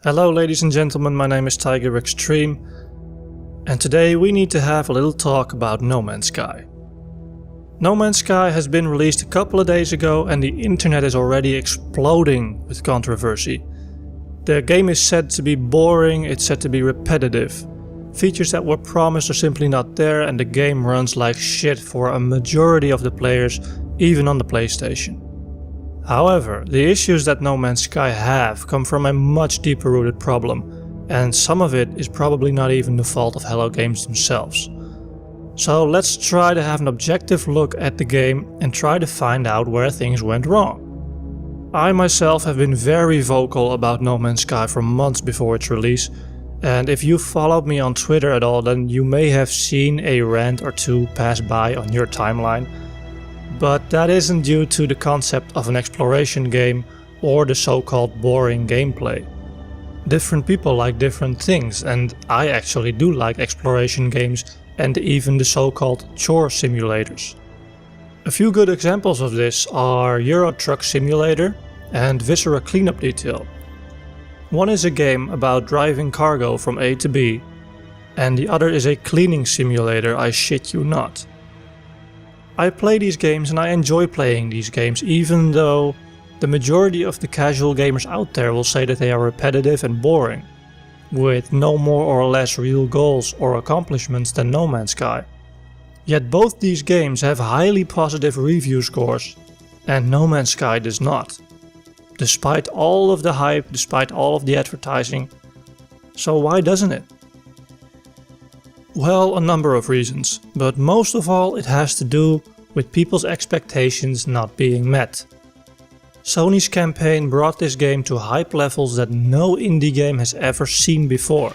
Hello ladies and gentlemen, my name is Tiger Extreme, and today we need to have a little talk about No Man's Sky. No Man's Sky has been released a couple of days ago and the internet is already exploding with controversy. The game is said to be boring, it's said to be repetitive. Features that were promised are simply not there and the game runs like shit for a majority of the players, even on the PlayStation. However, the issues that No Man's Sky have come from a much deeper rooted problem, and some of it is probably not even the fault of Hello Games themselves. So let's try to have an objective look at the game and try to find out where things went wrong. I myself have been very vocal about No Man's Sky for months before its release, and if you followed me on Twitter at all, then you may have seen a rant or two pass by on your timeline. But that isn't due to the concept of an exploration game or the so-called boring gameplay. Different people like different things, and I actually do like exploration games and even the so-called chore simulators. A few good examples of this are Euro Truck Simulator and Viscera Cleanup Detail. One is a game about driving cargo from A to B, and the other is a cleaning simulator, I shit you not. I play these games and I enjoy playing these games, even though the majority of the casual gamers out there will say that they are repetitive and boring, with no more or less real goals or accomplishments than No Man's Sky. Yet both these games have highly positive review scores, and No Man's Sky does not. Despite all of the hype, despite all of the advertising. So why doesn't it? Well, a number of reasons, but most of all it has to do with people's expectations not being met. Sony's campaign brought this game to hype levels that no indie game has ever seen before.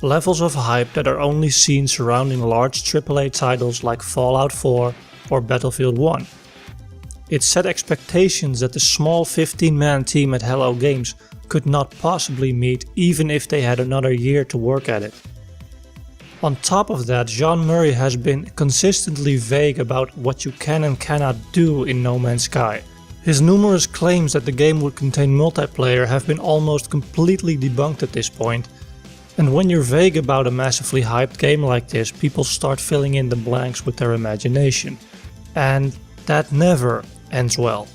Levels of hype that are only seen surrounding large AAA titles like Fallout 4 or Battlefield 1. It set expectations that the small 15-man team at Hello Games could not possibly meet even if they had another year to work at it. On top of that, Jean Murray has been consistently vague about what you can and cannot do in No Man's Sky. His numerous claims that the game would contain multiplayer have been almost completely debunked at this point, and when you're vague about a massively hyped game like this, people start filling in the blanks with their imagination. And that never ends well.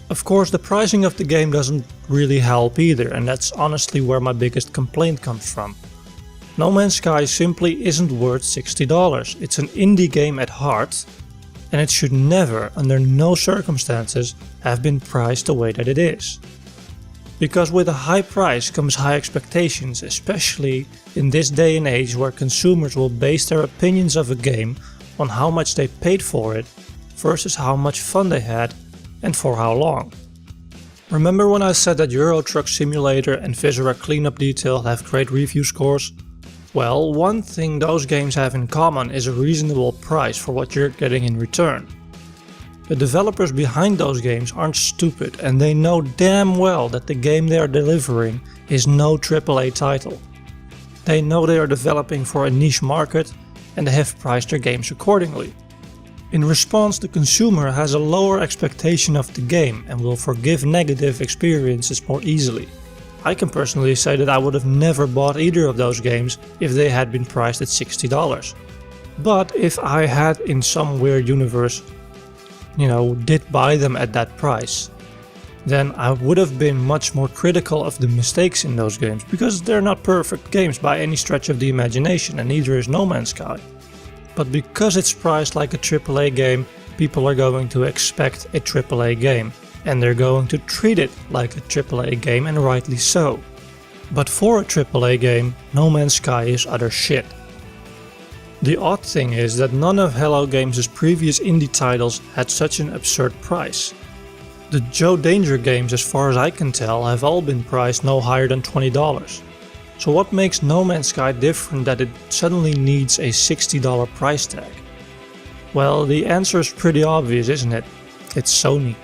Of course, the pricing of the game doesn't really help either, and that's honestly where my biggest complaint comes from. No Man's Sky simply isn't worth $60. It's an indie game at heart, and it should never, under no circumstances, have been priced the way that it is. Because with a high price comes high expectations, especially in this day and age where consumers will base their opinions of a game on how much they paid for it versus how much fun they had and for how long. Remember when I said that Euro Truck Simulator and Viscera Cleanup Detail have great review scores? Well, one thing those games have in common is a reasonable price for what you're getting in return. The developers behind those games aren't stupid and they know damn well that the game they are delivering is no AAA title. They know they are developing for a niche market and they have priced their games accordingly. In response, the consumer has a lower expectation of the game and will forgive negative experiences more easily. I can personally say that I would have never bought either of those games if they had been priced at $60. But if I had in some weird universe, did buy them at that price, then I would have been much more critical of the mistakes in those games, because they're not perfect games by any stretch of the imagination, and neither is No Man's Sky. But because it's priced like a AAA game, people are going to expect a AAA game. And they're going to treat it like a AAA game, and rightly so. But for a AAA game, No Man's Sky is utter shit. The odd thing is that none of Hello Games' previous indie titles had such an absurd price. The Joe Danger games, as far as I can tell, have all been priced no higher than $20. So what makes No Man's Sky different that it suddenly needs a $60 price tag? Well, the answer is pretty obvious, isn't it? It's Sony.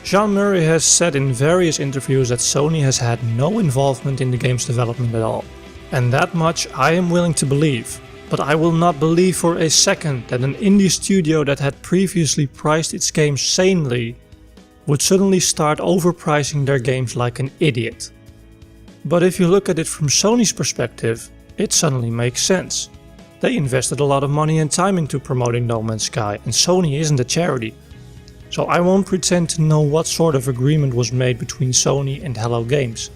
Jean Murray has said in various interviews that Sony has had no involvement in the game's development at all. And that much I am willing to believe. But I will not believe for a second that an indie studio that had previously priced its games sanely would suddenly start overpricing their games like an idiot. But if you look at it from Sony's perspective, it suddenly makes sense. They invested a lot of money and time into promoting No Man's Sky, and Sony isn't a charity. So I won't pretend to know what sort of agreement was made between Sony and Hello Games.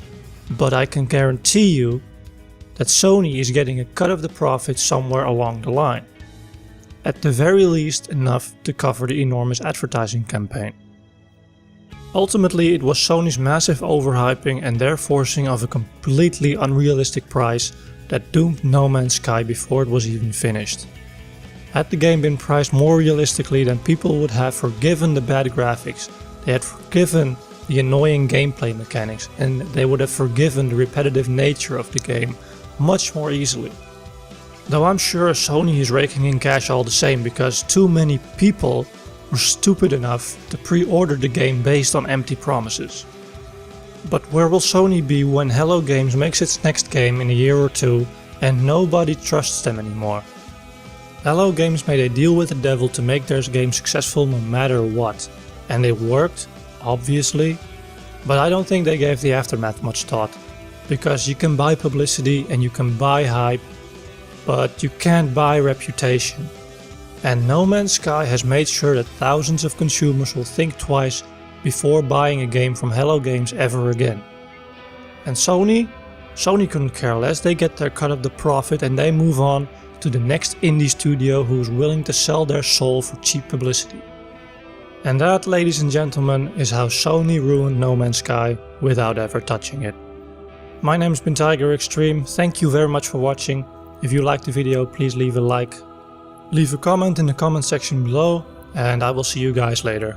But I can guarantee you that Sony is getting a cut of the profits somewhere along the line. At the very least enough to cover the enormous advertising campaign. Ultimately, it was Sony's massive overhyping and their forcing of a completely unrealistic price that doomed No Man's Sky before it was even finished. Had the game been priced more realistically, then people would have forgiven the bad graphics, they had forgiven the annoying gameplay mechanics, and they would have forgiven the repetitive nature of the game much more easily. Though I'm sure Sony is raking in cash all the same, because too many people were stupid enough to pre-order the game based on empty promises. But where will Sony be when Hello Games makes its next game in a year or two and nobody trusts them anymore? Hello Games made a deal with the devil to make their game successful no matter what. And it worked, obviously, but I don't think they gave the aftermath much thought. Because you can buy publicity and you can buy hype, but you can't buy reputation. And No Man's Sky has made sure that thousands of consumers will think twice before buying a game from Hello Games ever again. And Sony couldn't care less. They get their cut of the profit and they move on to the next indie studio who's willing to sell their soul for cheap publicity. And that, ladies and gentlemen, is how Sony ruined No Man's Sky without ever touching it. My name's been Tiger Extreme. Thank you very much for watching. If you liked the video, please leave a like. Leave a comment in the comment section below, and I will see you guys later.